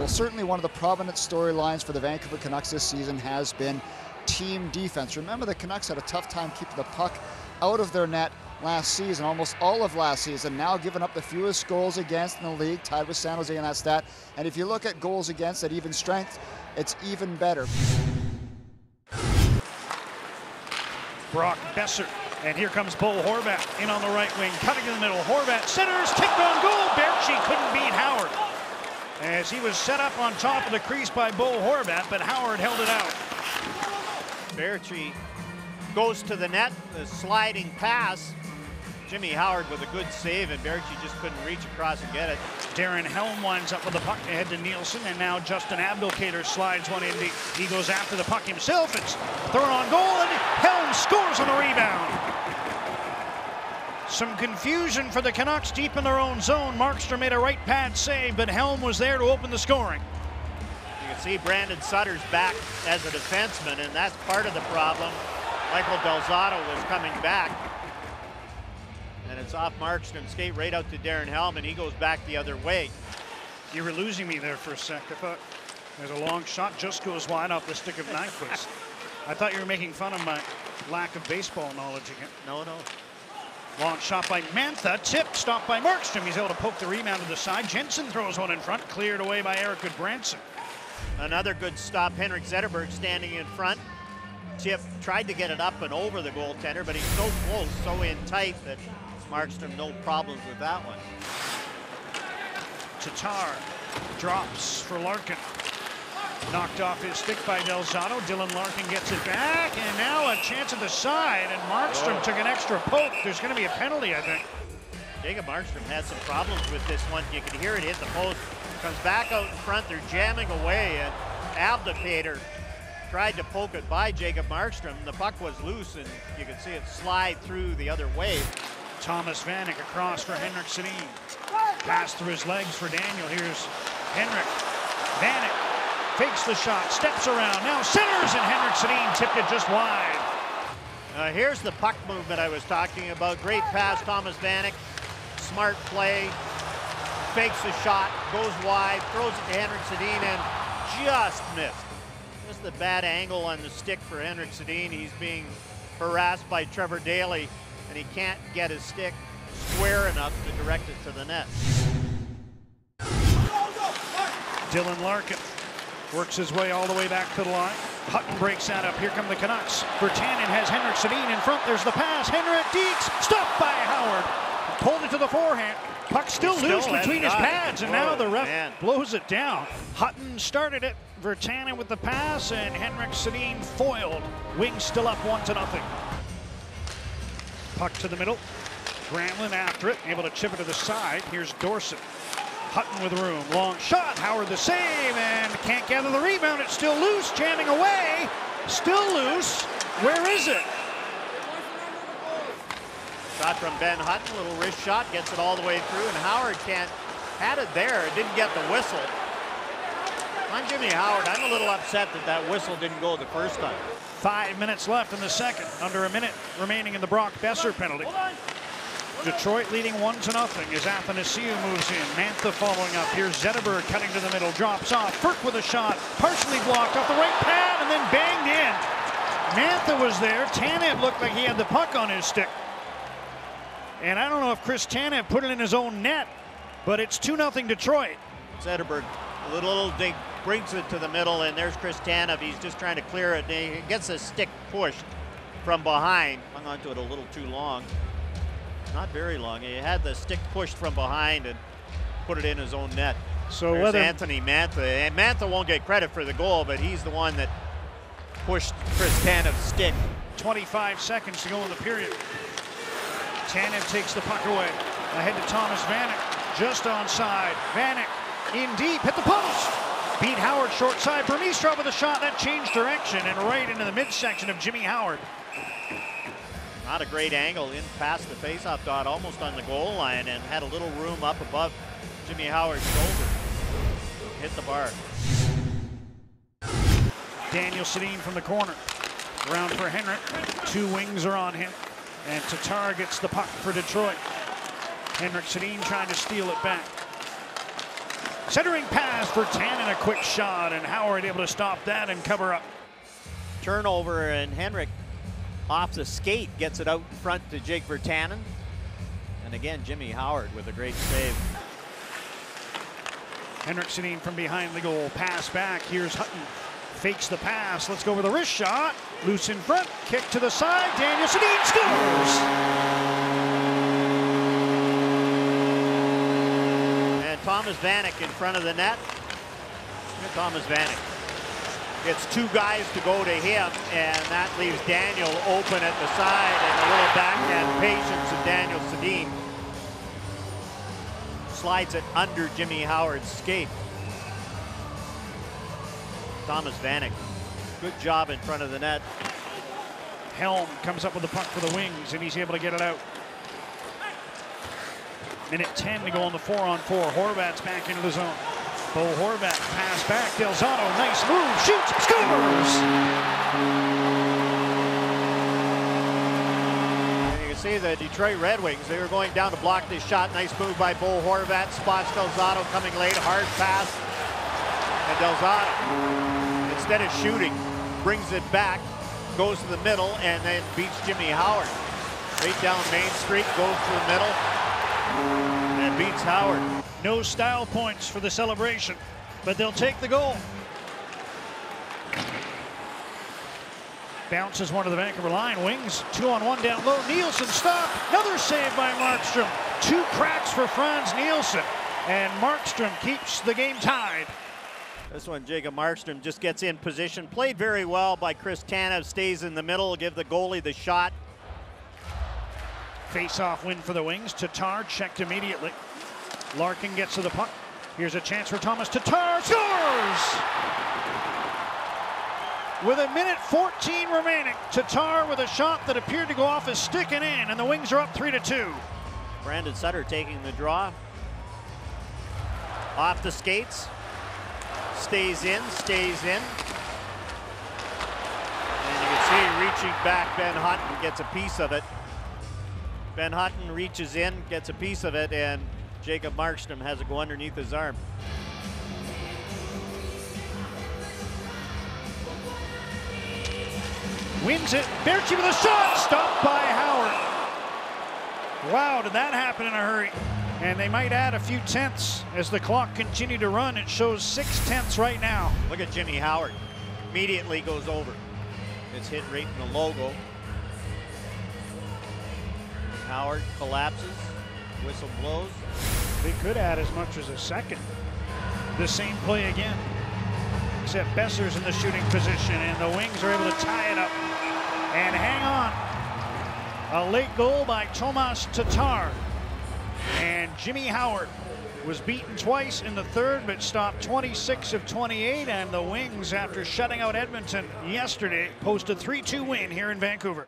Well, certainly one of the prominent storylines for the Vancouver Canucks this season has been team defense. Remember, the Canucks had a tough time keeping the puck out of their net last season, almost all of last season, now giving up the fewest goals against in the league, tied with San Jose in that stat. And if you look at goals against at even strength, it's even better. Brock Boeser, and here comes Bo Horvat in on the right wing, cutting in the middle. Horvat centers, tipped on goal. Baertschi couldn't beat Howard as he was set up on top of the crease by Bo Horvat, but Howard held it out. Baertschi goes to the net, the sliding pass. Jimmy Howard with a good save, and Baertschi just couldn't reach across and get it. Darren Helm winds up with the puck ahead to Nielsen, and now Justin Abdelkader slides one in. He goes after the puck himself. It's thrown on goal, and Helm scores on the rebound. Some confusion for the Canucks deep in their own zone. Markstrom made a right pad save, but Helm was there to open the scoring. You can see Brandon Sutter's back as a defenseman, and that's part of the problem. Michael Del Zotto was coming back, and it's off Markstrom's skate right out to Darren Helm, and he goes back the other way. You were losing me there for a sec. I thought there's a long shot, just goes wide off the stick of Nyquist. I thought you were making fun of my lack of baseball knowledge again. No. Long shot by Mantha, tipped, stopped by Markstrom. He's able to poke the rebound to the side. Jensen throws one in front, cleared away by Eric Goodbranson. Another good stop, Henrik Zetterberg standing in front. Chip tried to get it up and over the goaltender, but he's so close, so in tight that Markstrom no problems with that one. Tatar drops for Larkin. Knocked off his stick by Del Zotto. Dylan Larkin gets it back, and now a chance at the side, and Markstrom took an extra poke. There's going to be a penalty, I think. Jacob Markstrom had some problems with this one. You can hear it hit the post. Comes back out in front. They're jamming away, and Abdelkader tried to poke it by Jacob Markstrom. The puck was loose, and you can see it slide through the other way. Thomas Vanek across for Henrik Sedin. Pass through his legs for Daniel. Here's Henrik. Vanek fakes the shot, steps around, now centers, and Henrik Sedin tipped it just wide. Here's the puck movement I was talking about. Great pass, Thomas Vanek. Smart play. Fakes the shot, goes wide, throws it to Henrik Sedin, and just missed. Just a bad angle on the stick for Henrik Sedin. He's being harassed by Trevor Daley, and he can't get his stick square enough to direct it to the net. Dylan Larkin works his way all the way back to the line. Hutton breaks that up. Here come the Canucks. Virtanen has Henrik Sedin in front. There's the pass. Henrik Deeks stopped by Howard. Pulled it to the forehand. Puck still loose between his pads, and now the ref blows it down. Hutton started it. Virtanen with the pass, and Henrik Sedin foiled. Wings still up 1-0. Puck to the middle. Granlund after it, able to chip it to the side. Here's Dorsett. Hutton with room. Long shot. Howard the save, and can't gather the rebound. It's still loose. Jamming away. Still loose. Where is it? Shot from Ben Hutton, little wrist shot, gets it all the way through, and Howard had it there, didn't get the whistle. I'm Jimmy Howard. I'm a little upset that whistle didn't go the first time. 5 minutes left in the second, under a minute remaining in the Brock Boeser penalty. Detroit leading 1-0 as Athanasiou moves in. Mantha following up. Here's Zetterberg cutting to the middle, drops off. Burke with a shot, partially blocked off the right pad and then banged in. Mantha was there. Tanev looked like he had the puck on his stick. And I don't know if Chris Tanev put it in his own net, but it's 2-0 Detroit. Zetterberg, a little dig, brings it to the middle, and there's Chris Tanev. He's just trying to clear it. He gets his stick pushed from behind. Hung onto it a little too long. Not very long. He had the stick pushed from behind and put it in his own net. So there's Anthony Mantha. And Mantha won't get credit for the goal, but he's the one that pushed Chris Tanev's stick. 25 seconds to go in the period. Tanev takes the puck away. Ahead to Thomas Vanek, just onside. Vanek in deep, hit the post. Beat Howard short side. Burmistrov with a shot that changed direction and right into the midsection of Jimmy Howard. Not a great angle in past the faceoff dot, almost on the goal line, and had a little room up above Jimmy Howard's shoulder. Hit the bar. Daniel Sedin from the corner. Around for Henrik. Two wings are on him. And Tatar gets the puck for Detroit. Henrik Sedin trying to steal it back. Centering pass for Tannen, a quick shot, and Howard able to stop that and cover up. Turnover, and Henrik off the skate gets it out in front to Jake Virtanen. And again, Jimmy Howard with a great save. Henrik Sedin from behind the goal. Pass back. Here's Hutton. Fakes the pass. Let's go with a wrist shot. Loose in front. Kick to the side. Daniel Sedin scores! And Thomas Vanek in front of the net. Thomas Vanek gets two guys to go to him, and that leaves Daniel open at the side, and a little backhand patience of Daniel Sedin. Slides it under Jimmy Howard's skate. Thomas Vanek, good job in front of the net. Helm comes up with the puck for the Wings, and he's able to get it out. Minute 10 to go on the 4-on-4. Horvat's back into the zone. Bo Horvat, pass back. Delzato, nice move, shoots, scores! And you can see the Detroit Red Wings, they were going down to block this shot. Nice move by Bo Horvat. Spots Delzato coming late, hard pass. And Delzato, instead of shooting, brings it back, goes to the middle, and then beats Jimmy Howard. Right down Main Street, goes to the middle, and beats Howard. No style points for the celebration, but they'll take the goal. Bounces one to the Vancouver line. Wings 2-on-1 down low. Nielsen stop. Another save by Markstrom. Two cracks for Franz Nielsen, and Markstrom keeps the game tied. This one, Jacob Markstrom just gets in position. Played very well by Chris Tanev. Stays in the middle, give the goalie the shot. Face-off win for the Wings. Tatar checked immediately. Larkin gets to the puck. Here's a chance for Thomas Tatar. Scores! With a minute 14 remaining, Tatar with a shot that appeared to go off his stick and in, and the Wings are up 3-2. Brandon Sutter taking the draw. Off the skates. Stays in, stays in. And you can see reaching back, Ben Hutton gets a piece of it. Ben Hutton reaches in, gets a piece of it, and Jacob Markstrom has it go underneath his arm. Wins it. Berchi with a shot. Stopped by Howard. Wow, did that happen in a hurry? And they might add a few tenths as the clock continued to run. It shows 6 tenths right now. Look at Jimmy Howard. Immediately goes over. It's hit right in the logo. Howard collapses. Whistle blows. They could add as much as a second. The same play again. Except Besser's in the shooting position, and the Wings are able to tie it up and hang on. A late goal by Tomas Tatar. And Jimmy Howard was beaten twice in the third, but stopped 26 of 28. And the Wings, after shutting out Edmonton yesterday, post a 3-2 win here in Vancouver.